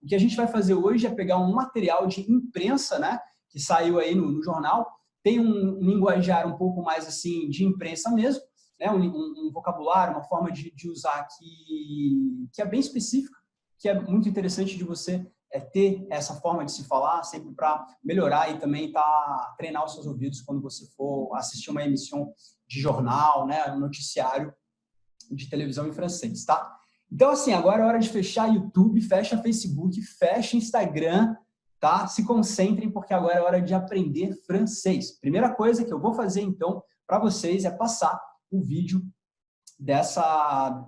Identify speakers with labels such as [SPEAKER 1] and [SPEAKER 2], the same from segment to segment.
[SPEAKER 1] O que a gente vai fazer hoje é pegar um material de imprensa, né, que saiu aí no jornal, tem um linguajar um pouco mais assim de imprensa mesmo, né, um vocabulário, uma forma de usar que é bem específica, que é muito interessante de você ter essa forma de se falar, sempre para melhorar e também treinar os seus ouvidos quando você for assistir uma emissão de jornal, né, um noticiário de televisão em francês, tá? Então, assim, agora é hora de fechar YouTube, fecha Facebook, fecha Instagram, tá? Se concentrem, porque agora é hora de aprender francês. Primeira coisa que eu vou fazer, então, para vocês é passar o vídeo dessa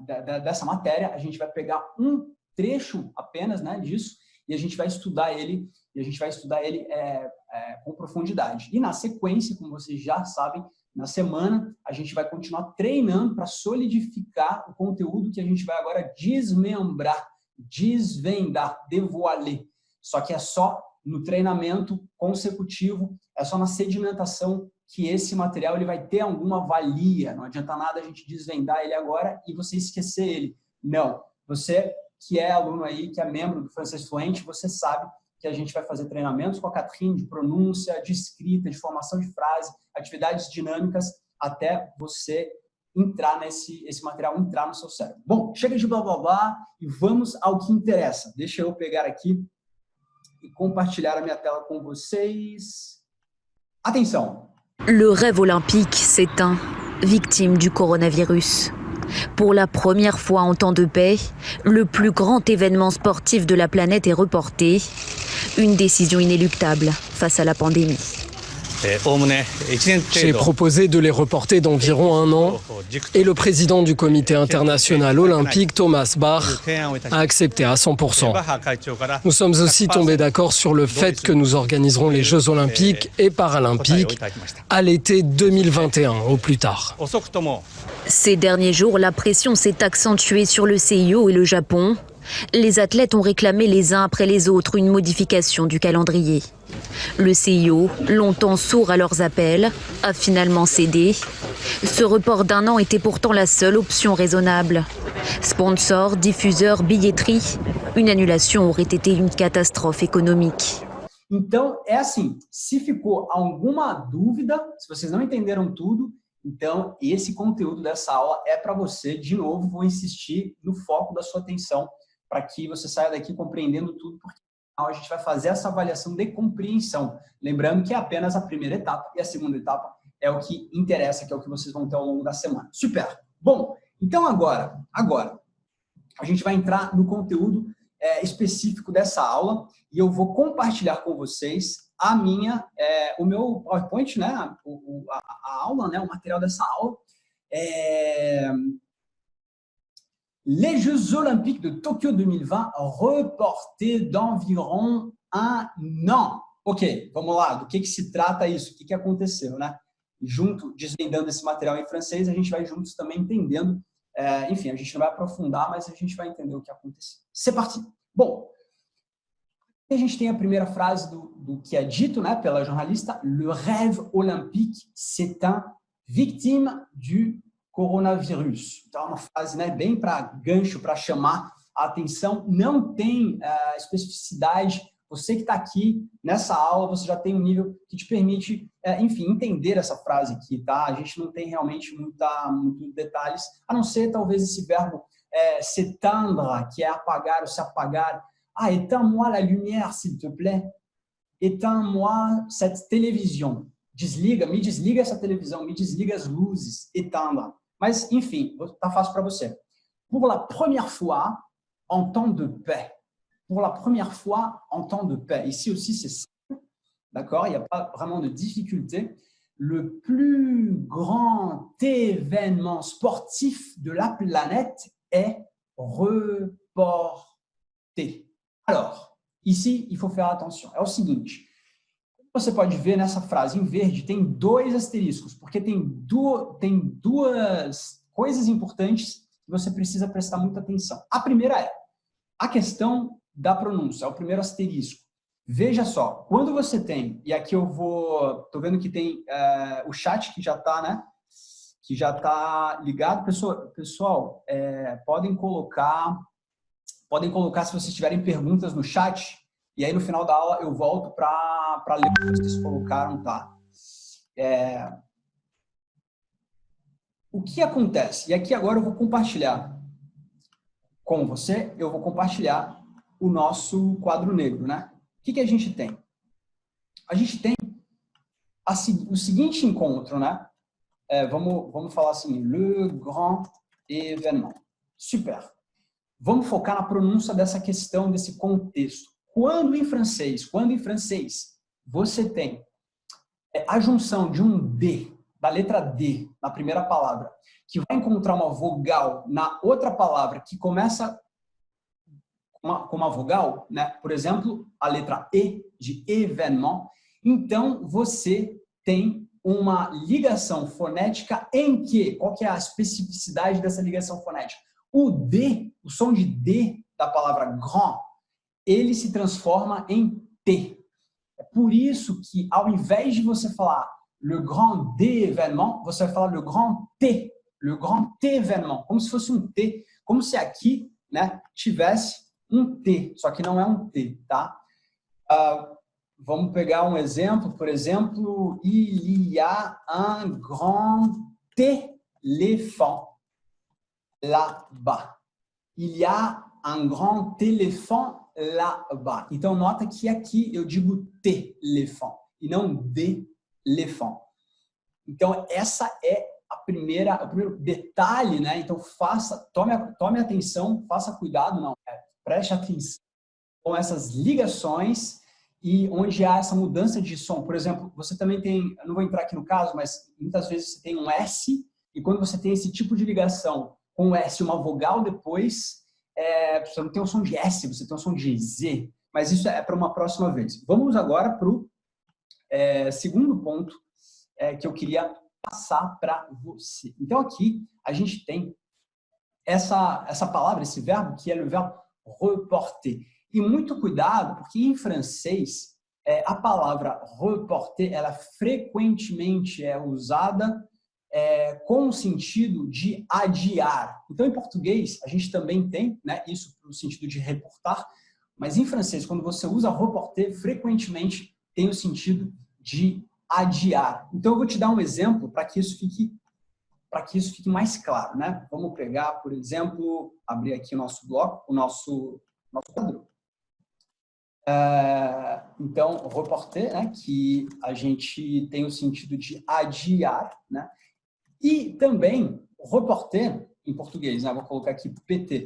[SPEAKER 1] matéria. A gente vai pegar um trecho apenas, né, disso, e a gente vai estudar ele, com profundidade. E na sequência, como vocês já sabem, na semana, a gente vai continuar treinando para solidificar o conteúdo que a gente vai agora desmembrar, desvendar, dévoiler. Só que é só no treinamento consecutivo, é só na sedimentação que esse material ele vai ter alguma valia. Não adianta nada a gente desvendar ele agora e você esquecer ele. Não. Você que é aluno aí, que é membro do Francês Fluente, você sabe que a gente vai fazer treinamentos com a Catherine de pronúncia, de escrita, de formação de frase, atividades dinâmicas, até você entrar esse material entrar no seu cérebro. Bom, chega de blá blá blá e vamos ao que interessa. Deixa eu pegar aqui e compartilhar a minha tela com vocês. Atenção!
[SPEAKER 2] Le rêve olympique s'éteint, victime du coronavirus. Pour la première fois en temps de paix, le plus grand événement sportif de la planète est reporté. Une décision inéluctable face à la pandémie.
[SPEAKER 3] J'ai proposé de les reporter d'environ 1 an et le président du comité international olympique, Thomas Bach, a accepté à 100%. Nous sommes aussi tombés d'accord sur le fait que nous organiserons les Jeux olympiques et paralympiques à l'été 2021 au plus tard.
[SPEAKER 2] Ces derniers jours, la pression s'est accentuée sur le CIO et le Japon. Les athlètes ont réclamé les uns après les autres une modification du calendrier. Le CIO, longtemps sourd à leurs appels, a finalement cédé. Ce report d'1 an était pourtant la seule option raisonnable. Sponsors, diffuseurs, billetterie, une annulation aurait été une catastrophe économique.
[SPEAKER 1] Então, é assim, se ficou alguma dúvida, se vocês não entenderam tudo, então esse conteúdo dessa aula é para você. De novo, vou insistir no foco da sua atenção, para que você saia daqui compreendendo tudo, porque a gente vai fazer essa avaliação de compreensão. Lembrando que é apenas a primeira etapa e a segunda etapa é o que interessa, que é o que vocês vão ter ao longo da semana. Super! Bom, então agora a gente vai entrar no conteúdo específico dessa aula e eu vou compartilhar com vocês o meu PowerPoint, né? A aula, né? O material dessa aula. Les Jeux Olympiques de Tokyo 2020 reportés d'environ 1 an. Ok, vamos lá, do que se trata isso? O que aconteceu, né? E junto, desvendando esse material em francês, a gente vai juntos também entendendo, enfim, a gente não vai aprofundar, mas a gente vai entender o que aconteceu. C'est parti! Bom, a gente tem a primeira frase do que é dito, né, pela jornalista: Le rêve olympique s'éteint, victime du coronavírus. Então, é uma frase, né, bem para gancho, para chamar a atenção. Não tem especificidade. Você que está aqui nessa aula, você já tem um nível que te permite, enfim, entender essa frase aqui, tá? A gente não tem realmente muitos detalhes, a não ser talvez esse verbo s'éteindre, que é apagar ou se apagar. Ah, éteins-moi la lumière, s'il te plaît. Éteins-moi cette télévision. Me desliga essa televisão, me desliga as luzes, éteindre. Mas, enfim, tá fácil para você. Pour la première fois en temps de paix. Pour la première fois en temps de paix. Ici aussi, c'est simple, d'accord? Il n'y a pas vraiment de difficulté. Le plus grand événement sportif de la planète est reporté. Alors, ici, il faut faire attention. É o seguinte, você pode ver nessa frase em verde, tem 2 asteriscos, porque tem duas coisas importantes que você precisa prestar muita atenção. A primeira é a questão da pronúncia, é o primeiro asterisco. Veja só, quando você tem, e aqui tô vendo que tem o chat que já está, né? Que já está ligado. Pessoal, podem colocar Podem colocar se vocês tiverem perguntas no chat, e aí no final da aula eu volto para ler o que vocês colocaram, tá? O que acontece? E aqui agora eu vou compartilhar com você, eu vou compartilhar o nosso quadro negro, né? O que a gente tem? A gente tem o seguinte encontro, né? Vamos falar assim, le grand événement. Super. Vamos focar na pronúncia dessa questão, desse contexto. Quando em francês você tem a junção de um D, da letra D, na primeira palavra, que vai encontrar uma vogal na outra palavra que começa com uma vogal, né? Por exemplo, a letra E de événement, então você tem uma ligação fonética em que? Qual que é a especificidade dessa ligação fonética? O D, o som de D da palavra grand, ele se transforma em T. É por isso que, ao invés de você falar le grand D événement, você vai falar le grand T événement, como se fosse um T, como se aqui, né, tivesse um T, só que não é um T, tá? Vamos pegar um exemplo, por exemplo, il y a un grand éléphant là-bas. Il y a un grand éléphant là-bas. Então, nota que aqui eu digo téléphant e não d'éléphant. Então, essa é o primeiro detalhe, né? Então, tome atenção, faça cuidado, não, preste atenção com essas ligações e onde há essa mudança de som. Por exemplo, você também tem, eu não vou entrar aqui no caso, mas muitas vezes você tem um S e quando você tem esse tipo de ligação com o S, uma vogal depois, você não tem um som de S, você tem um som de Z, mas isso é para uma próxima vez. Vamos agora para o segundo ponto que eu queria passar para você. Então aqui a gente tem essa palavra, esse verbo, que é o verbo reporter. E muito cuidado, porque em francês a palavra reporter, ela frequentemente é usada com o sentido de adiar. Então, em português, a gente também tem, né, isso no sentido de reportar, mas em francês, quando você usa reporter, frequentemente tem o sentido de adiar. Então, eu vou te dar um exemplo para que isso fique mais claro, né? Vamos pegar, por exemplo, abrir aqui o nosso bloco, o nosso quadro. Então, reporter, né, que a gente tem o sentido de adiar, né? E também, reporter, em português, né? Vou colocar aqui PT.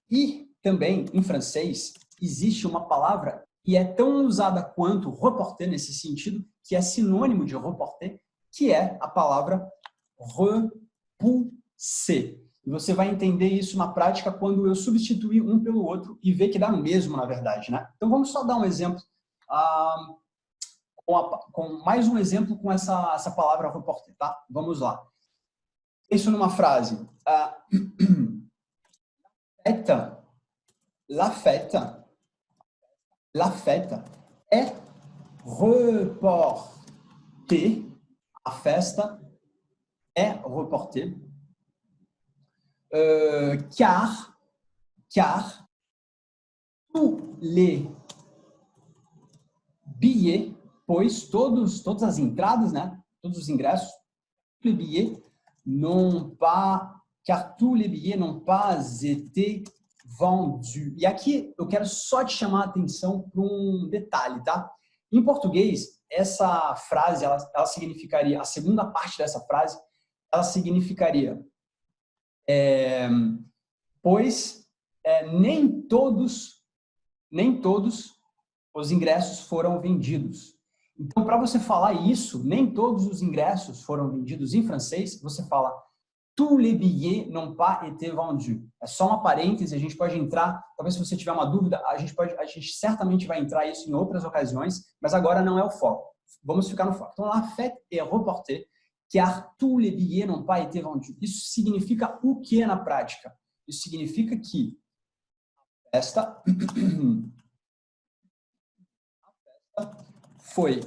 [SPEAKER 1] E também, em francês, existe uma palavra que é tão usada quanto reporter nesse sentido, que é sinônimo de reporter, que é a palavra repousser. E você vai entender isso na prática quando eu substituir um pelo outro e ver que dá no mesmo, na verdade, né? Então, vamos só dar um exemplo, com mais um exemplo com essa palavra reporter, tá? Vamos lá. Isso numa frase. La fête é reporter. A festa é reporter. Car tous les billets, pois todas as entradas, né? Todos os ingressos, tous les billets car tous les billets n'ont pas été vendus. E aqui eu quero só te chamar a atenção para um detalhe, tá? Em português, essa frase, ela significaria, a segunda parte dessa frase, ela significaria pois nem todos os ingressos foram vendidos. Então, para você falar isso, nem todos os ingressos foram vendidos em francês, você fala tous les billets n'ont pas été vendus. É só uma parêntese, a gente pode entrar, talvez se você tiver uma dúvida, a gente certamente vai entrar isso em outras ocasiões, mas agora não é o foco. Vamos ficar no foco. Então, la fête est reportée, car tous les billets n'ont pas été vendus. Isso significa o que na prática? Isso significa que a festa foi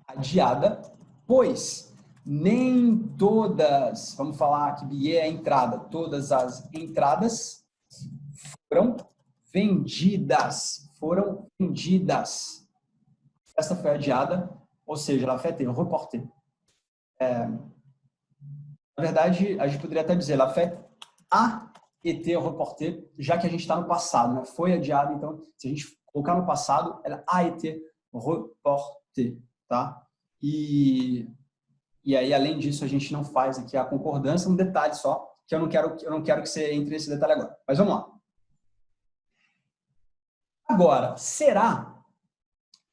[SPEAKER 1] adiada, pois nem todas, vamos falar que bilhete é entrada, todas as entradas foram vendidas. Foram vendidas. Essa foi adiada, ou seja, ela fait reporter. Na verdade, a gente poderia até dizer, ela fait a été reporter, já que a gente está no passado, né? Foi adiada, então, se a gente colocar no passado, ela a été reporter, tá? E aí, além disso, a gente não faz aqui a concordância, um detalhe só, que eu não quero que você entre nesse detalhe agora. Mas vamos lá. Agora, será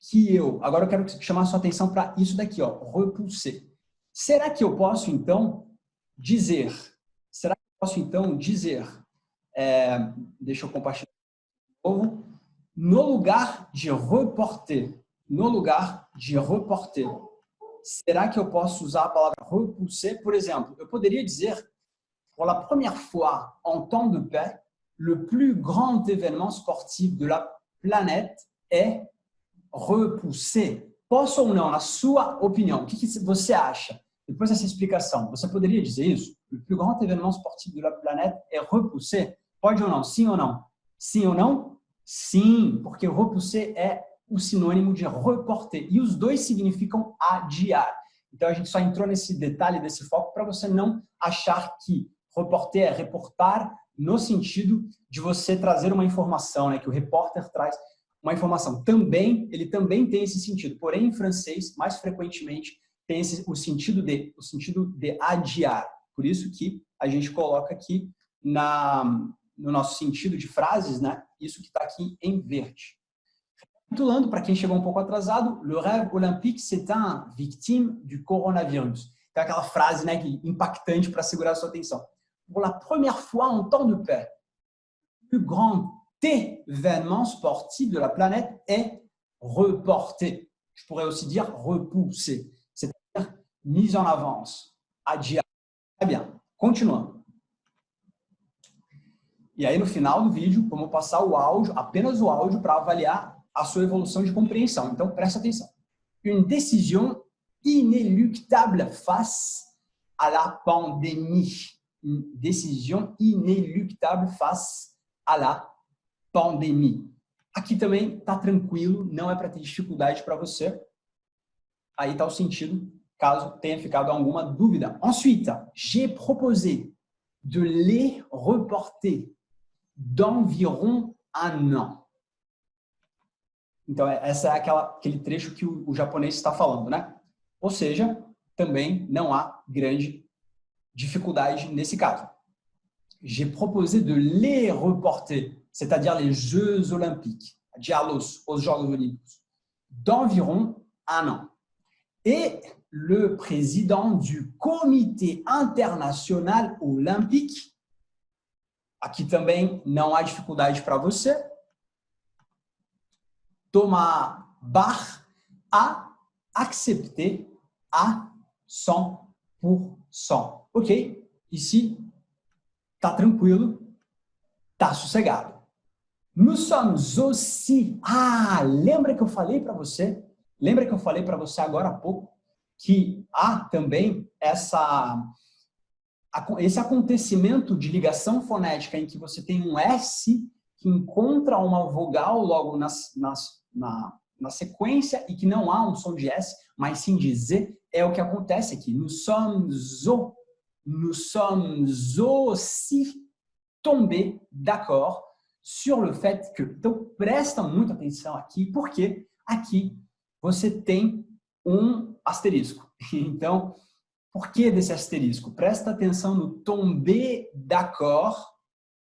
[SPEAKER 1] que agora eu quero chamar a sua atenção para isso daqui, ó, repulser. Será que eu posso, então, dizer, deixa eu compartilhar de novo, no lugar de reporter, será que eu posso usar a palavra repulser? Por exemplo, eu poderia dizer, pour la première fois en temps de paix, le plus grand événement sportif de la planète est repoussé. Posso ou não, na sua opinião, o que você acha? Depois dessa explicação, você poderia dizer isso? Le plus grand événement sportif de la planète est repoussé. Pode ou não? Sim ou não? Sim ou não? Sim, porque repoussé é o sinônimo de reporter. E os dois significam adiar. Então, a gente só entrou nesse detalhe, desse foco, para você não achar que reporter é reportar no sentido de você trazer uma informação, né? Que o repórter traz uma informação. Ele também tem esse sentido. Porém, em francês, mais frequentemente, tem o sentido de adiar. Por isso que a gente coloca aqui no nosso sentido de frases, né? Isso que está aqui em verde. Recapitulando, para quem chegou um pouco atrasado, le rêve olympique s'éteint victime du coronavirus. Então, aquela frase, né, impactante para segurar a sua atenção. Pour la première fois en temps de paix, le plus grand événement sportif de la planète est reporté. Je pourrais aussi dire repoussé, c'est-à-dire mise en avance, adiar. Très bien, continuando. E aí, no final do vídeo, vamos passar o áudio, apenas o áudio, para avaliar a sua evolução de compreensão. Então, presta atenção. Une décision inéluctable face à la pandémie. Une décision inéluctable face à la pandémie. Aqui também está tranquilo, não é para ter dificuldade para você. Aí está o sentido, caso tenha ficado alguma dúvida. Ensuite, j'ai proposé de les reporter d'environ un an. Então, essa é aquele trecho que o japonês está falando, né? Ou seja, também não há grande dificuldade nesse caso. J'ai proposé de les reporter, c'est-à-dire les Jeux Olympiques, os Jogos Olímpicos, d'environ un an. Et le président du Comité International Olympique, aqui também não há dificuldade para você, Thomas Bach, a accepté à 100%. Ok? Ici, tá tranquilo, tá sossegado. Nous sommes aussi... lembra que eu falei para você? Lembra que eu falei para você agora há pouco que há também esse acontecimento de ligação fonética em que você tem um S que encontra uma vogal logo na sequência e que não há um som de S, mas sim de Z, é o que acontece aqui. Nous sommes aussi tombés d'accord sur le fait que... Então, presta muita atenção aqui, porque aqui você tem um asterisco. Então, por que desse asterisco? Presta atenção no tomber d'accord.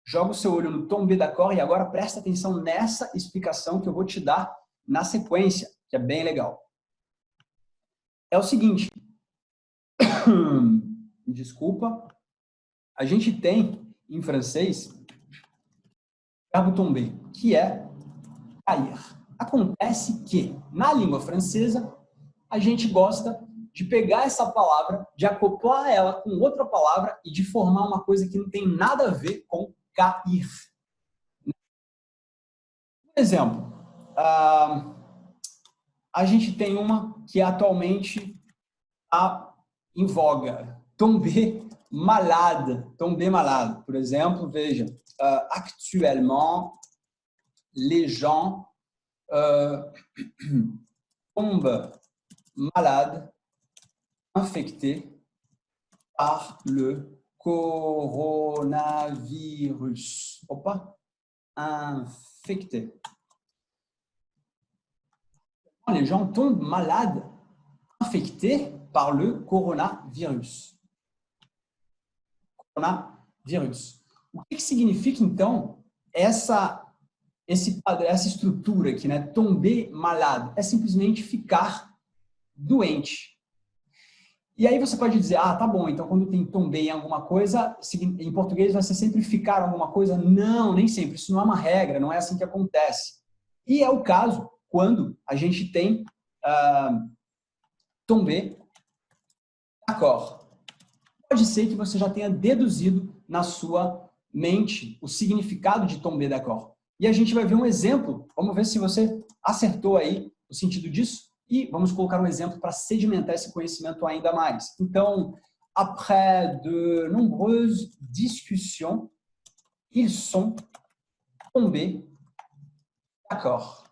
[SPEAKER 1] Joga o seu olho no tomber d'accord e agora presta atenção nessa explicação que eu vou te dar na sequência, que é bem legal. É o seguinte. Desculpa. A gente tem, em francês, o verbo tomber, que é cair. Acontece que, na língua francesa, a gente gosta de pegar essa palavra, de acoplar ela com outra palavra e de formar uma coisa que não tem nada a ver com cair. Por exemplo, a gente tem uma que atualmente está em voga. Tomber malade, tomber malade. Por exemplo, veja, actuellement, les gens tombent malades, infectés par le coronavirus. Opa, infectés. Les gens tombent malades, infectés par le coronavirus. Coronavírus. O que significa, então, essa estrutura aqui, né? Tomber malade? É simplesmente ficar doente. E aí você pode dizer, ah, tá bom, então quando tem tomber em alguma coisa, em português vai ser sempre ficar alguma coisa? Não, nem sempre. Isso não é uma regra, não é assim que acontece. E é o caso quando a gente tem tomber d'accord. Pode ser que você já tenha deduzido na sua mente o significado de tomber d'accord. E a gente vai ver um exemplo, vamos ver se você acertou aí o sentido disso, e vamos colocar um exemplo para sedimentar esse conhecimento ainda mais. Então, après de nombreuses discussions, ils sont tombés d'accord.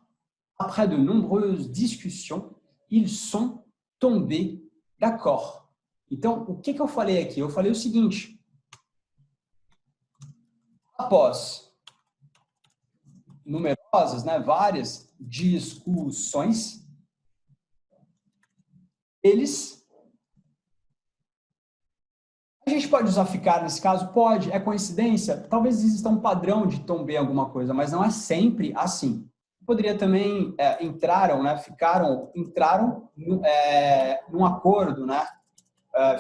[SPEAKER 1] Après de nombreuses discussions, ils sont tombés d'accord. Então, o que eu falei aqui? Eu falei o seguinte. Após numerosas, né, várias discussões, a gente pode usar ficar nesse caso? Pode. É coincidência? Talvez exista um padrão de tomber alguma coisa, mas não é sempre assim. Poderia também entraram num acordo, né?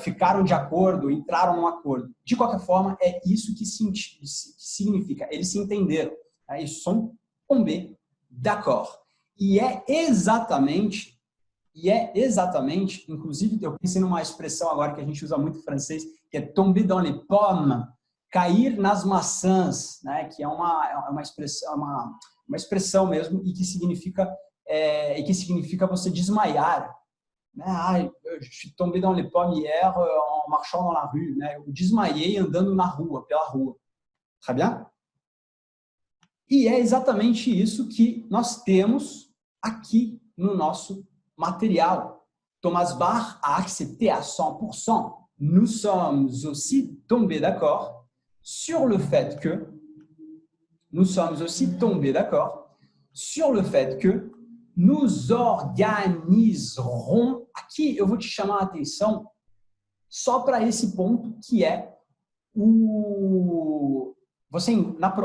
[SPEAKER 1] Ficaram de acordo, entraram num acordo. De qualquer forma, é isso que significa. Eles se entenderam. Ils sont tombés d'accord. E é exatamente, inclusive eu pensei numa expressão agora que a gente usa muito em francês, que é tomber dans les pommes, cair nas maçãs, né? Que é uma expressão mesmo e que significa você desmaiar. Né? Je suis tombé dans les pommes hier en marchant dans la rue. Né? Eu desmaiei andando na rua, pela rua. Très bien? E é exatamente isso que nós temos aqui no nosso material. Thomas Bach a accepté à 100%. Nous sommes aussi tombés d'accord sur le fait que nous organiserons. Aqui eu vou te chamar a atenção só para esse ponto que é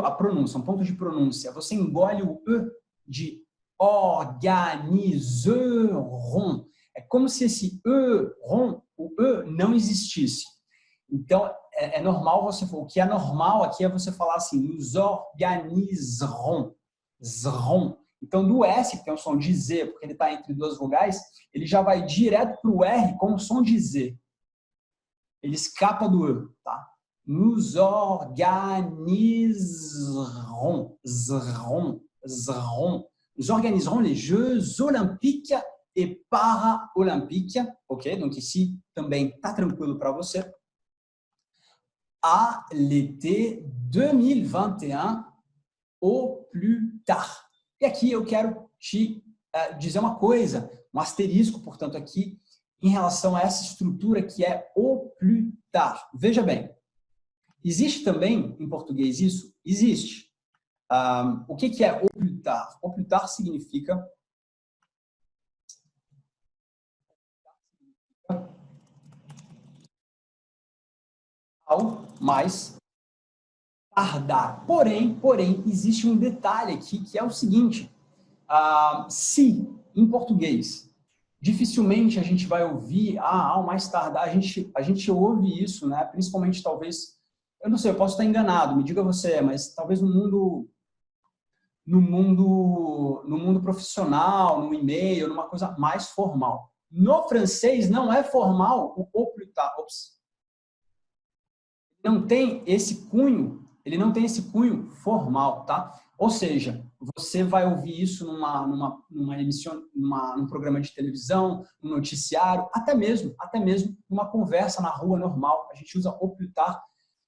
[SPEAKER 1] a pronúncia, um ponto de pronúncia. Você engole o E de organiseront. É como se esse o E não existisse. Então, é normal o que é normal aqui é você falar assim, nous organiserons. Então, do S, que tem o som de Z, porque ele está entre duas vogais, ele já vai direto para o R com o som de Z. Ele escapa do E, tá? Nous organiserons. Nous organiserons les Jeux Olympiques et Paralympiques. Ok? Donc, ici também está tranquilo para você. À l'été 2021, au plus tard. E aqui eu quero te dizer uma coisa, um asterisco, portanto, aqui, em relação a essa estrutura que é au plus tard. Veja bem, existe também, em português, isso? Existe. O que é au plus tard? Au plus tard significa ao mais tardar. Porém, existe um detalhe aqui que é o seguinte, se, em português, dificilmente a gente vai ouvir, ao mais tardar, a gente ouve isso, né? Principalmente, talvez, eu não sei, eu posso estar enganado, me diga você, mas talvez no mundo profissional, no e-mail, numa coisa mais formal. No francês não é formal o au plus tard. Não tem esse cunho, ele não tem esse cunho formal, tá? Ou seja, você vai ouvir isso numa emissão, num programa de televisão, num noticiário, até mesmo numa conversa na rua normal. A gente usa o plus tard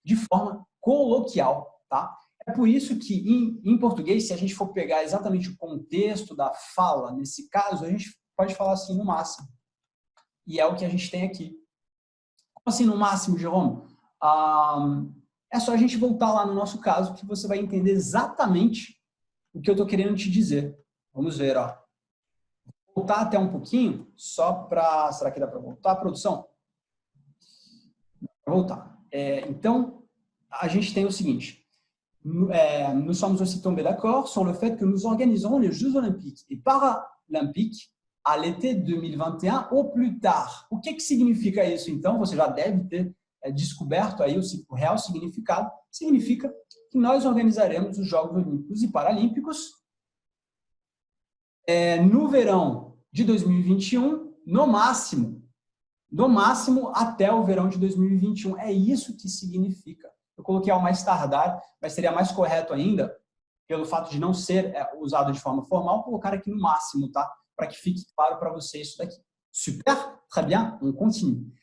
[SPEAKER 1] de forma coloquial, tá? É por isso que, em português, se a gente for pegar exatamente o contexto da fala, nesse caso, a gente pode falar assim, no máximo. E é o que a gente tem aqui. Como assim, no máximo, Jerome? É só a gente voltar lá no nosso caso que você vai entender exatamente o que eu estou querendo te dizer. Vamos ver, ó. Vou voltar até um pouquinho, só para... Será que dá para voltar, produção? Vou voltar. Então, a gente tem o seguinte. Nous sommes aussi tombés d'accord sur le fait que nous organiserons les Jeux Olympiques et Paralympiques à l'été 2021 au plus tard. O que significa isso, então? Você já deve ter descoberto aí o real significado. Significa que nós organizaremos os Jogos Olímpicos e Paralímpicos no verão de 2021, no máximo até o verão de 2021. É isso que significa. Eu coloquei ao mais tardar, mas seria mais correto ainda, pelo fato de não ser usado de forma formal, colocar aqui no máximo, tá? Para que fique claro para você isso daqui. Super, très bien, on continue.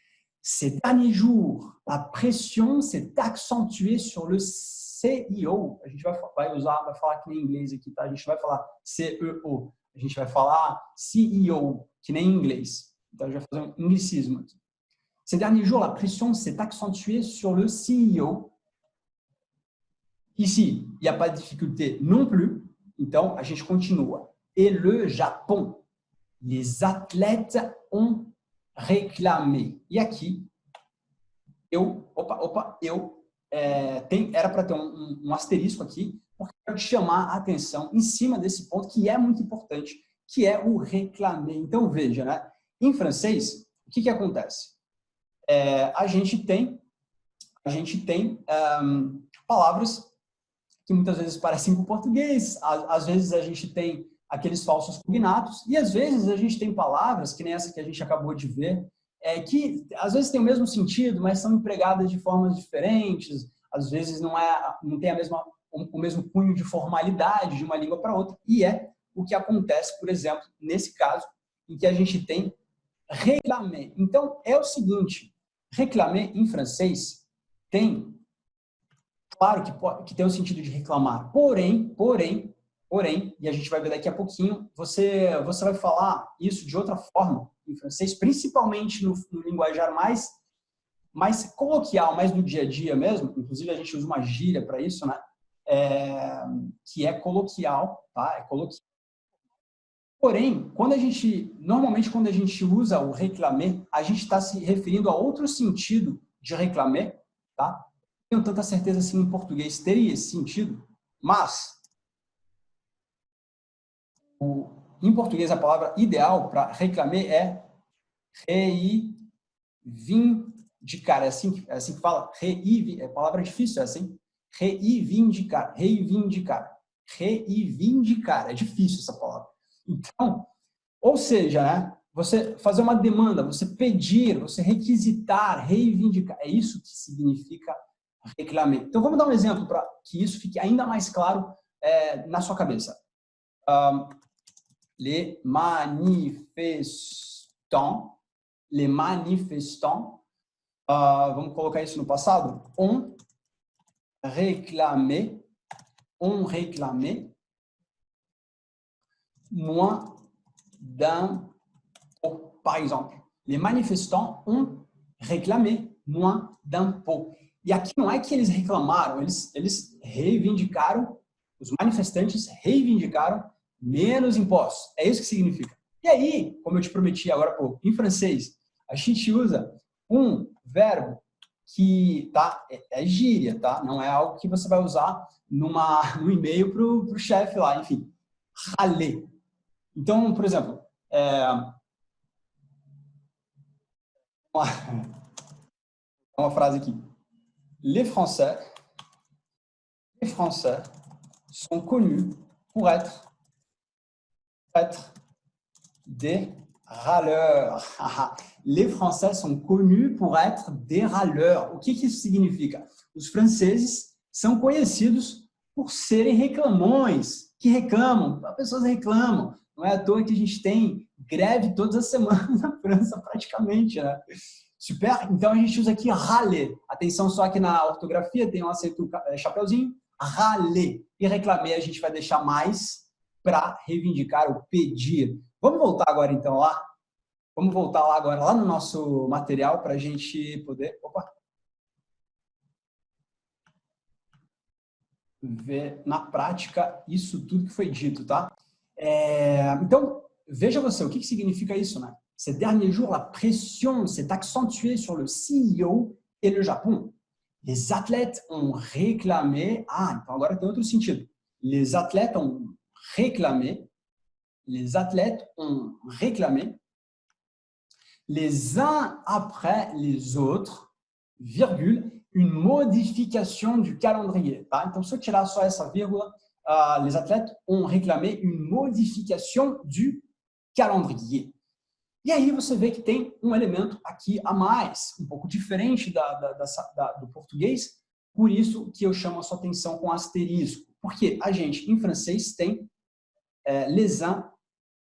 [SPEAKER 1] Ces derniers jours, la pression s'est accentuée sur le CEO. A gente vai falar aqui em inglês aqui, tá? A gente vai falar CEO. A gente vai falar CEO, que nem em inglês. Então, a gente vai fazer um anglicismo aqui. Ces derniers jours, la pression s'est accentuée sur le CEO. Ici, il n'y a pas de difficulté non plus. Então, a gente continua. Et le Japon. Les athlètes ont réclamé. E aqui, era para ter um asterisco aqui, porque eu quero te chamar a atenção em cima desse ponto que é muito importante, que é o réclamer. Então, veja, né? Em francês, o que acontece? A gente tem palavras que muitas vezes parecem com o português, às vezes a gente tem aqueles falsos cognatos, e às vezes a gente tem palavras, que nem essa que a gente acabou de ver, que às vezes têm o mesmo sentido, mas são empregadas de formas diferentes, às vezes não tem o mesmo cunho de formalidade de uma língua para outra, e é o que acontece, por exemplo, nesse caso, em que a gente tem réclamer. Então, é o seguinte, réclamer em francês tem, claro que tem o sentido de reclamar, porém, e a gente vai ver daqui a pouquinho, você vai falar isso de outra forma em francês, principalmente no linguajar mais coloquial, mais do dia a dia mesmo, inclusive a gente usa uma gíria para isso, né? Que é coloquial, tá? É coloquial. Porém, normalmente quando a gente usa o réclamer, a gente está se referindo a outro sentido de réclamer, tá? Não tenho tanta certeza assim em português teria esse sentido, mas em português a palavra ideal para réclamer é reivindicar. É assim que fala? É palavra difícil, é assim? Reivindicar. É difícil essa palavra. Então, ou seja, né, você fazer uma demanda, você pedir, você requisitar, reivindicar, é isso que significa réclamer. Então, vamos dar um exemplo para que isso fique ainda mais claro na sua cabeça. Les manifestants, vamos colocar isso no passado, ont réclamé moins d'impôts. Par exemple, les manifestants ont réclamé moins d'impôts. E aqui não é que eles reclamaram, eles reivindicaram, os manifestantes reivindicaram menos impostos. É isso que significa. E aí, como eu te prometi agora há pouco, em francês, a gente usa um verbo que é gíria, tá? Não é algo que você vai usar no e-mail para o chefe lá, enfim. Râler. Então, por exemplo, uma frase aqui. Les Français sont connus pour être des râleurs. Les Français sont connus pour être des râleurs. O que isso significa? Os franceses são conhecidos por serem reclamões. que reclamam, as pessoas reclamam. Não é à toa que a gente tem greve todas as semanas na França, praticamente, né? Super. Então, a gente usa aqui râler. Atenção só que na ortografia tem um acento chapeuzinho. Râler. E reclamer a gente vai deixar mais para reivindicar ou pedir. Vamos voltar agora, então, lá? Vamos voltar lá agora, lá no nosso material, para a gente poder... Opa! Ver na prática isso tudo que foi dito, tá? Então, veja você, o que significa isso, né? Ces derniers jours, la pression s'est accentuée sur le CEO et le Japon. Les athlètes ont réclamé... Ah, então agora tem outro sentido. Les athlètes ont réclamé les uns après les autres, virgule, une modification du calendrier. Tá? Então, se eu tirar só essa vírgula, les athlètes ont réclamé une modification du calendrier. E aí você vê que tem um elemento aqui a mais, um pouco diferente do português, por isso que eu chamo a sua atenção com asterisco. Porque a gente, em francês, tem les uns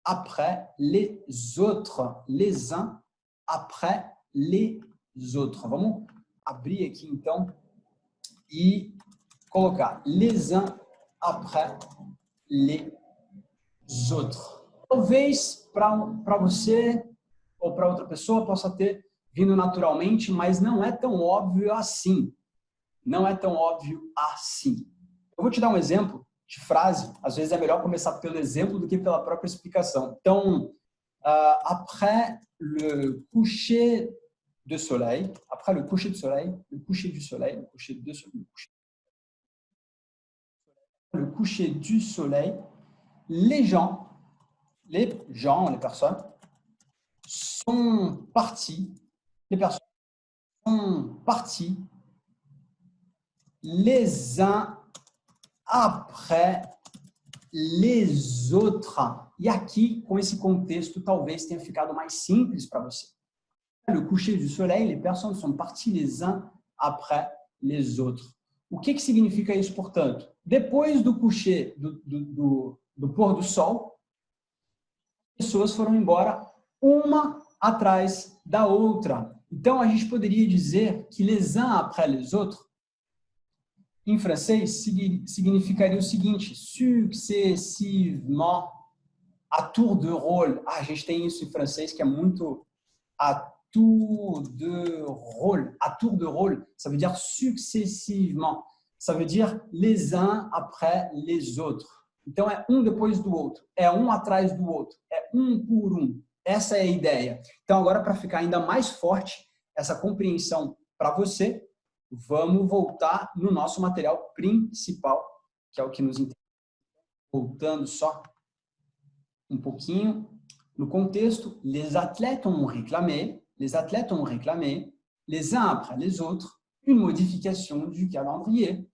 [SPEAKER 1] après les autres. Les uns après les autres. Vamos abrir aqui, então, e colocar les uns après les autres. Talvez para você ou para outra pessoa possa ter vindo naturalmente, mas não é tão óbvio assim. Não é tão óbvio assim. Eu vou te dar um exemplo de frase. Às vezes é melhor começar pelo exemplo do que pela própria explicação. Então, après le coucher de soleil, après le coucher du soleil, le coucher du soleil, le coucher de soleil, le coucher du soleil, les personnes sont parties, les uns après les autres. E aqui, com esse contexto, talvez tenha ficado mais simples para você. Le coucher du soleil, les personnes sont parties les uns après les autres. O que significa isso, portanto? Depois do coucher, do pôr do sol, as pessoas foram embora uma atrás da outra. Então, a gente poderia dizer que les uns après les autres, em francês, significaria o seguinte: successivement, à tour de rôle. A gente tem isso em francês que é muito à tour de rôle. À tour de rôle, ça veut dire successivement. Ça veut dire les uns après les autres. Então, é um depois do outro. É um atrás do outro. É um por um. Essa é a ideia. Então, agora, para ficar ainda mais forte essa compreensão para você, vamos voltar no nosso material principal, que é o que nos interessa. Voltando só um pouquinho no contexto, les athlètes ont réclamé, les uns après les autres, une modification du calendrier.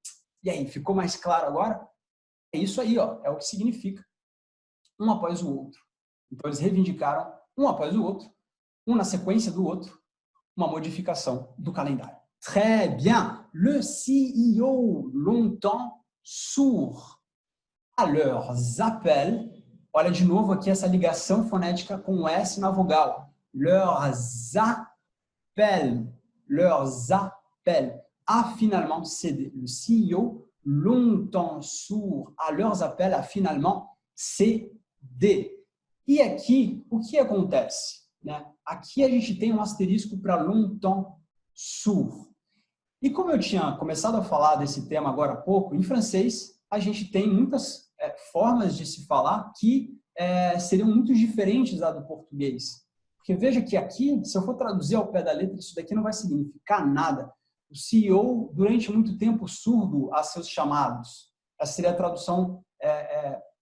[SPEAKER 1] E aí, ficou mais claro agora? É isso aí, ó, é o que significa um após o outro. Então, eles reivindicaram um após o outro, um na sequência do outro, uma modificação do calendário. Très bien. Le CEO, longtemps sourd à leurs appels. Olha de novo aqui essa ligação fonética com o S na vogal. Leurs appels. Leurs appels. A finalement cédé. Le CEO, longtemps sourd à leurs appels, a finalement cédé. E aqui, o que acontece? Né? Aqui a gente tem um asterisco para longtemps sourd. E como eu tinha começado a falar desse tema agora há pouco, em francês a gente tem muitas formas de se falar que seriam muito diferentes da do português. Porque veja que aqui, se eu for traduzir ao pé da letra, isso daqui não vai significar nada. O CEO, durante muito tempo, surdo a seus chamados. Essa seria a tradução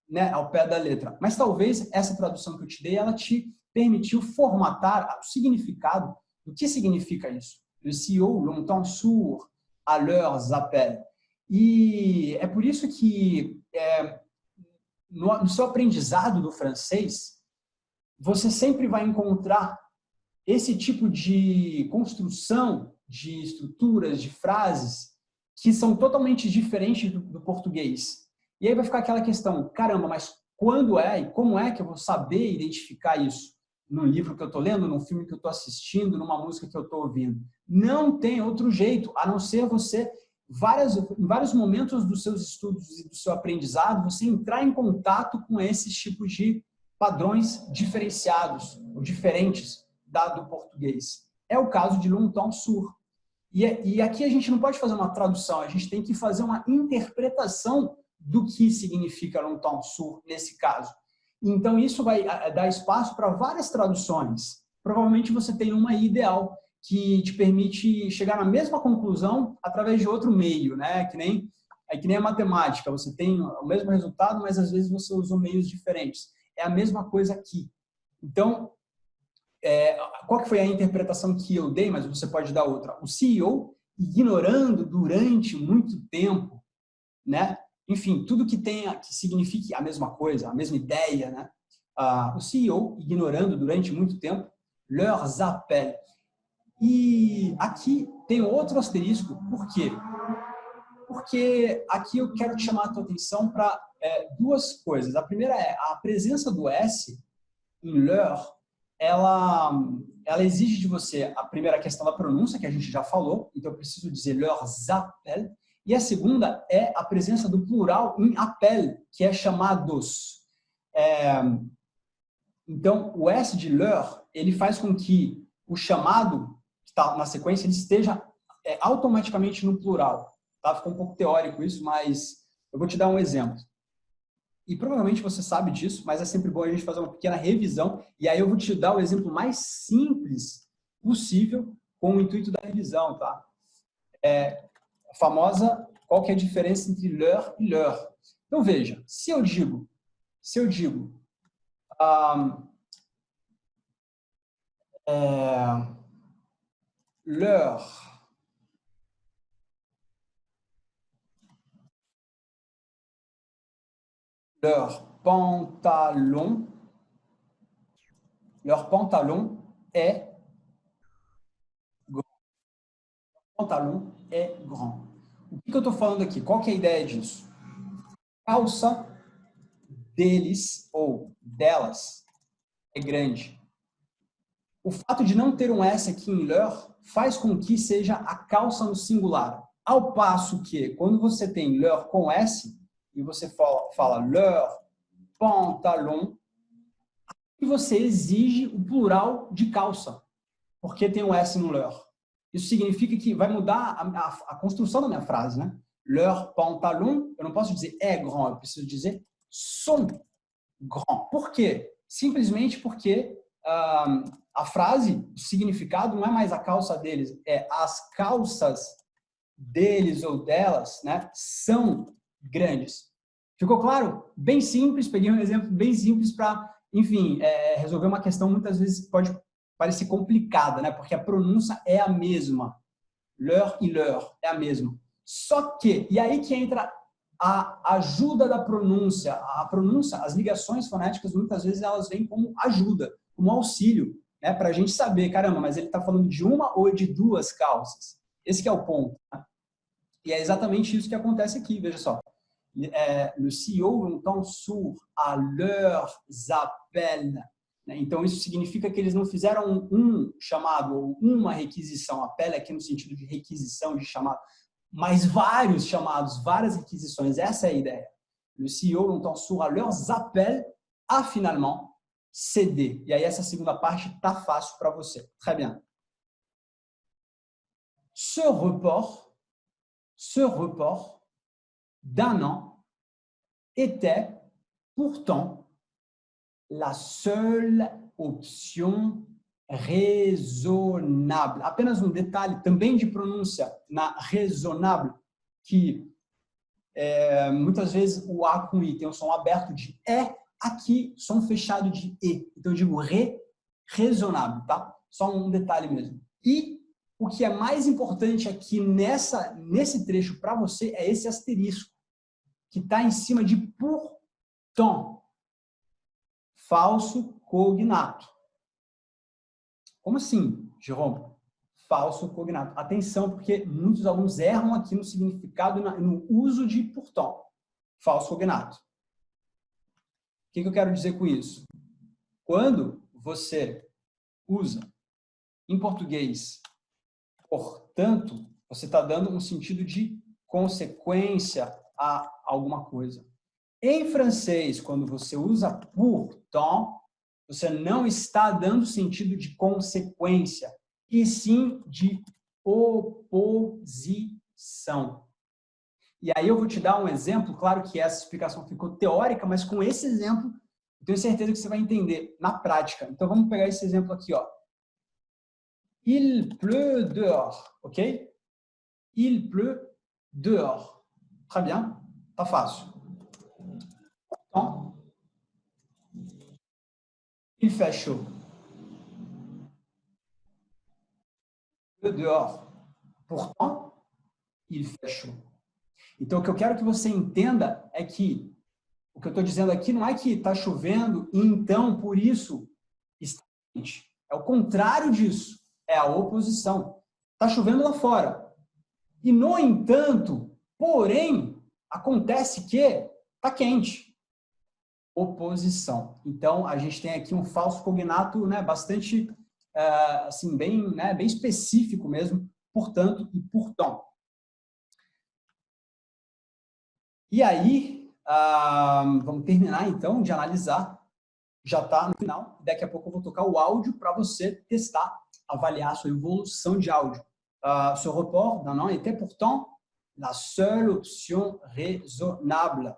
[SPEAKER 1] né, ao pé da letra. Mas talvez essa tradução que eu te dei, ela te permitiu formatar o significado do que significa isso. Le CEO, longtemps sourd à leurs appels. E é por isso que no seu aprendizado do francês, você sempre vai encontrar esse tipo de construção de estruturas, de frases, que são totalmente diferentes do português. E aí vai ficar aquela questão, caramba, mas quando é e como é que eu vou saber identificar isso? No livro que eu estou lendo, num filme que eu estou assistindo, numa música que eu estou ouvindo. Não tem outro jeito, a não ser você, em vários momentos dos seus estudos e do seu aprendizado, você entrar em contato com esses tipos de padrões diferenciados ou diferentes do português. É o caso de Longtemps Sur. E aqui a gente não pode fazer uma tradução, a gente tem que fazer uma interpretação do que significa Longtemps Sur nesse caso. Então, isso vai dar espaço para várias traduções. Provavelmente você tem uma ideal que te permite chegar na mesma conclusão através de outro meio, né? Que nem a matemática, você tem o mesmo resultado, mas às vezes você usou meios diferentes. É a mesma coisa aqui. Então, qual que foi a interpretação que eu dei, mas você pode dar outra. O CEO, ignorando durante muito tempo, né? Enfim, tudo que signifique a mesma coisa, a mesma ideia, né? O CEO, ignorando durante muito tempo, leurs appels. E aqui tem outro asterisco, por quê? Porque aqui eu quero te chamar a tua atenção para duas coisas. A primeira é a presença do S em leur, ela exige de você a primeira questão da pronúncia, que a gente já falou, então eu preciso dizer leurs appels. E a segunda é a presença do plural em appel, que é chamados. Então, o S de leur, ele faz com que o chamado, que está na sequência, ele esteja automaticamente no plural. Tá? Ficou um pouco teórico isso, mas eu vou te dar um exemplo. E provavelmente você sabe disso, mas é sempre bom a gente fazer uma pequena revisão. E aí eu vou te dar o exemplo mais simples possível com o intuito da revisão, tá? A famosa, qual que é a diferença entre leur e leur. Então, veja, se eu digo leur pantalon est grand. Pantalon é grand. O que eu estou falando aqui? Qual que é a ideia disso? Calça deles ou delas é grande. O fato de não ter um S aqui em leur faz com que seja a calça no singular. Ao passo que, quando você tem leur com S, e você fala leur pantalon, e você exige o plural de calça, porque tem um S no leur. Isso significa que vai mudar a construção da minha frase, né? Leur pantalon, eu não posso dizer é grand, eu preciso dizer sont grand. Por quê? Simplesmente porque a frase, o significado não é mais a calça deles, é as calças deles ou delas, né, são grandes. Ficou claro? Bem simples, peguei um exemplo bem simples para, enfim, resolver uma questão muitas vezes pode parecer complicada, né, porque a pronúncia é a mesma. Leur e leur é a mesma. Só que, e aí que entra a ajuda da pronúncia. A pronúncia, as ligações fonéticas, muitas vezes elas vêm como ajuda, como auxílio, né, para a gente saber, caramba, mas ele está falando de uma ou de duas calças. Esse que é o ponto. Né? E é exatamente isso que acontece aqui, veja só. Le CEO entend sur à leurs appels. Né? Então, isso significa que eles não fizeram um chamado ou uma requisição. Appel aqui no sentido de requisição, de chamado, mas vários chamados, várias requisições. Essa é a ideia. Le CEO entend sur à leurs appels a finalement ceder. E aí essa segunda parte está fácil para você. Très bien. Ce report d'un an était pourtant la seule option raisonnable. Apenas um detalhe também de pronúncia na raisonnable, que muitas vezes o A com I tem um som aberto de E, aqui som fechado de E. Então eu digo raisonnable, tá? Só um detalhe mesmo. E o que é mais importante aqui nesse trecho para você é esse asterisco, que está em cima de pourtant, falso cognato. Como assim, Jerome? Falso cognato. Atenção, porque muitos alunos erram aqui no significado e no uso de pourtant. falso cognato. O que eu quero dizer com isso? Quando você usa em português, portanto, você está dando um sentido de consequência a alguma coisa. Em francês, quando você usa pourtant, você não está dando sentido de consequência, e sim de oposição. E aí eu vou te dar um exemplo, claro que essa explicação ficou teórica, mas com esse exemplo, eu tenho certeza que você vai entender na prática. Então vamos pegar esse exemplo aqui, ó. Il pleut dehors, ok? Il pleut dehors. Très bien, tá fácil. Então, il fait chaud. Il pleut dehors. Pourtant, il fait chaud. Então, o que eu quero que você entenda é que o que eu estou dizendo aqui não é que está chovendo e então, por isso, está quente. É o contrário disso. É a oposição. Está chovendo lá fora. E, no entanto, porém, acontece que está quente. Oposição. Então, a gente tem aqui um falso cognato, né, bastante, assim, bem específico mesmo, portanto e pourtant. E aí, vamos terminar, então, de analisar. Já está no final. Daqui a pouco eu vou tocar o áudio para você testar, avaliar a sua evolução de áudio. Ce report d'un an était pourtant la seule option raisonnable.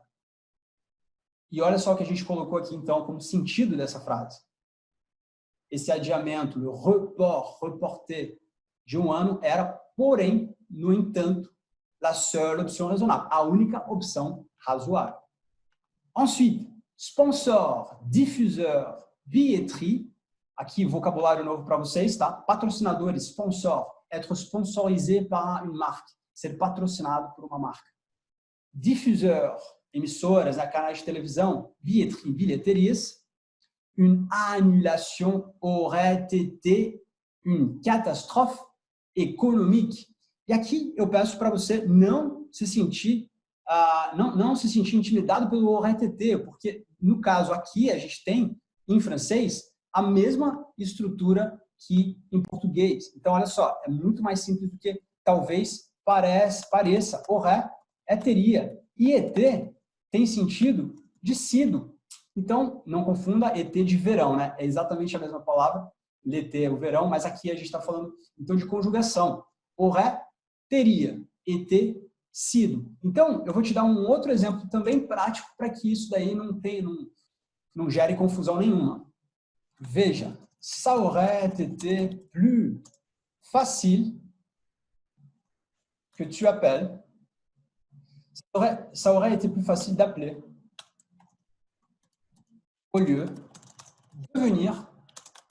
[SPEAKER 1] E olha só o que a gente colocou aqui, então, como sentido dessa frase. Esse adiamento, o report, reporter, de um ano, era, porém, no entanto, la seule option raisonnable, a única opção razoável. Ensuite, sponsor, diffuseur, billetterie. Aqui, vocabulário novo para vocês, tá? Patrocinadores, sponsor, être sponsorisé par une marque, ser patrocinado por uma marca. Diffuseur, emissoras, canais de televisão, billetterie, bilheterias. Une annulation aurait été une catastrophe économique. E aqui eu peço para você não se sentir intimidado pelo aurait été, porque no caso aqui a gente tem em francês a mesma estrutura que em português. Então olha só, é muito mais simples do que talvez pareça. Aurait é teria e été tem sentido de sido. Então não confunda été de verão, né? É exatamente a mesma palavra, l'été é o verão, mas aqui a gente está falando então de conjugação. Aurait teria, été sido. Então, eu vou te dar um outro exemplo também prático para que isso daí não gere confusão nenhuma. Veja, ça aurait été plus facile que tu appelles. Ça aurait été plus facile d'appeler au lieu de venir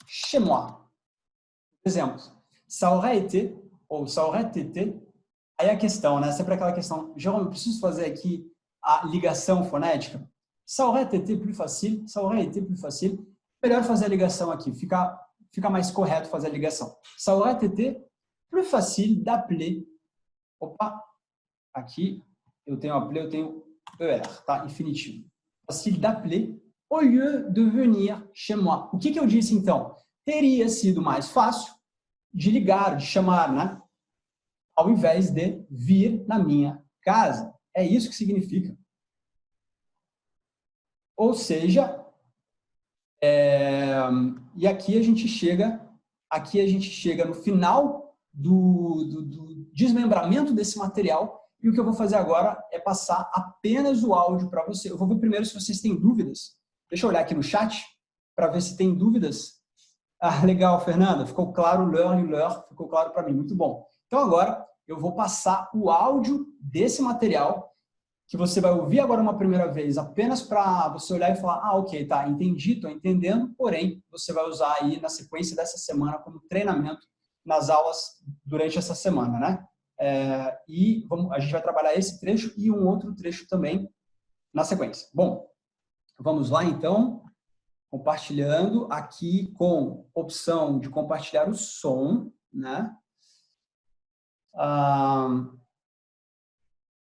[SPEAKER 1] chez moi. Exemplo, ça aurait été ou ça aurait été. Aí a questão, né? Sempre aquela questão, Jerome, eu preciso fazer aqui a ligação fonética? Ça aurait été plus facile, ça aurait été plus facile. Melhor fazer a ligação aqui, fica mais correto fazer a ligação. Ça aurait été plus facile d'appeler. Opa, aqui eu tenho appeler, eu tenho ER, tá? Infinitivo. Facile d'appeler au lieu de venir chez moi. O que eu disse então? Teria sido mais fácil de ligar, de chamar, né? Ao invés de vir na minha casa. É isso que significa. Ou seja, e aqui a gente chega no final do desmembramento desse material, e o que eu vou fazer agora é passar apenas o áudio para você. Eu vou ver primeiro se vocês têm dúvidas. Deixa eu olhar aqui no chat para ver se tem dúvidas. Ah, legal, Fernanda. Ficou claro o learn e o learn. Ficou claro para mim. Muito bom. Então, agora, eu vou passar o áudio desse material, que você vai ouvir agora uma primeira vez, apenas para você olhar e falar, ok, tá, entendi, estou entendendo, porém, você vai usar aí na sequência dessa semana como treinamento nas aulas durante essa semana, né? E a gente vai trabalhar esse trecho e um outro trecho também na sequência. Bom, vamos lá, então, compartilhando aqui com opção de compartilhar o som, né?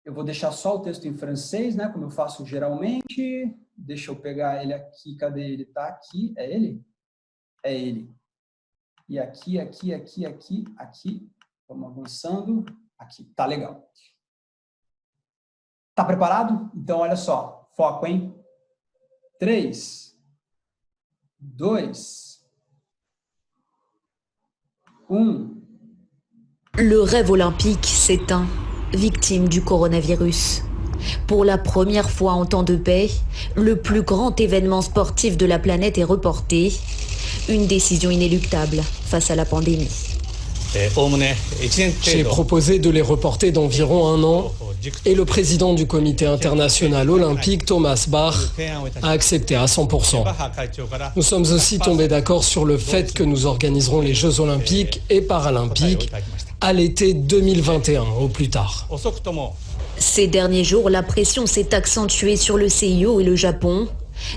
[SPEAKER 1] Eu vou deixar só o texto em francês, né? Como eu faço geralmente. Deixa eu pegar ele aqui. Cadê ele? Tá aqui. É ele? É ele. E aqui, aqui, aqui, aqui, aqui. Vamos avançando. Aqui. Tá legal. Tá preparado? Então, olha só. Foco, hein? 3, 2, 1.
[SPEAKER 2] Le rêve olympique s'éteint, victime du coronavirus. Pour la première fois en temps de paix, le plus grand événement sportif de la planète est reporté. Une décision inéluctable face à la pandémie.
[SPEAKER 3] J'ai proposé de les reporter d'environ 1 an et le président du comité international olympique, Thomas Bach, a accepté à 100%. Nous sommes aussi tombés d'accord sur le fait que nous organiserons les Jeux olympiques et paralympiques à l'été 2021 au plus tard.
[SPEAKER 2] Ces derniers jours, la pression s'est accentuée sur le CIO et le Japon.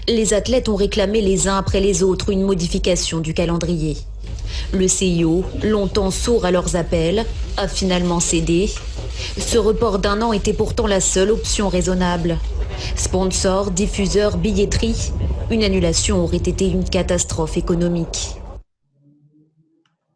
[SPEAKER 2] Les athlètes ont réclamé les uns après les autres une modification du calendrier. Le CIO, longtemps sourd à leurs appels, a finalement cédé. Ce report d'1 an était pourtant la seule option raisonnable. Sponsors, diffuseurs, billetterie, une annulation aurait été une catastrophe économique.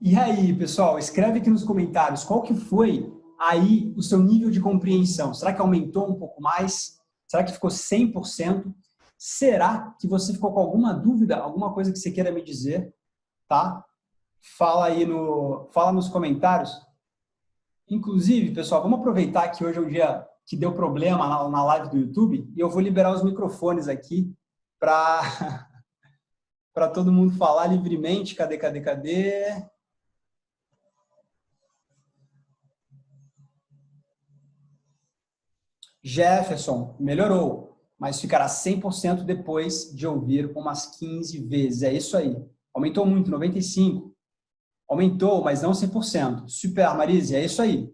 [SPEAKER 1] E aí, pessoal, escreve aqui nos comentários qual que foi aí o seu nível de compreensão. Será que aumentou um pouco mais? Será que ficou 100%? Será que você ficou com alguma dúvida, alguma coisa que você queira me dizer? Tá? Fala aí fala nos comentários. Inclusive, pessoal, vamos aproveitar que hoje é um dia que deu problema na live do YouTube e eu vou liberar os microfones aqui para todo mundo falar livremente. Cadê? Jefferson, melhorou, mas ficará 100% depois de ouvir umas 15 vezes. É isso aí. Aumentou muito, 95%. Aumentou, mas não 100%. Super, Marise, é isso aí.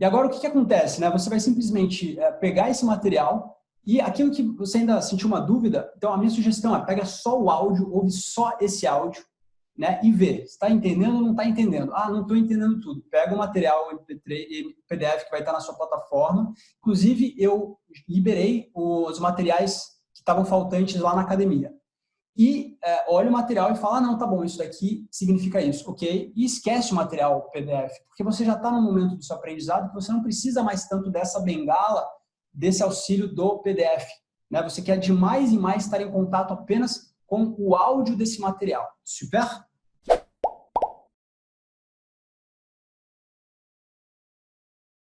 [SPEAKER 1] E agora o que acontece? Né? Você vai simplesmente pegar esse material e aquilo que você ainda sentiu uma dúvida, então a minha sugestão é pega só o áudio, ouve só esse áudio, né? E vê. Está entendendo ou não está entendendo? Ah, não estou entendendo tudo. Pega o material MP3, PDF que vai estar na sua plataforma. Inclusive, eu liberei os materiais que estavam faltantes lá na academia. E olha o material e fala, não, tá bom, isso daqui significa isso, ok? E esquece o material PDF, porque você já está no momento do seu aprendizado que você não precisa mais tanto dessa bengala, desse auxílio do PDF. Né? Você quer de mais e mais estar em contato apenas com o áudio desse material. Super?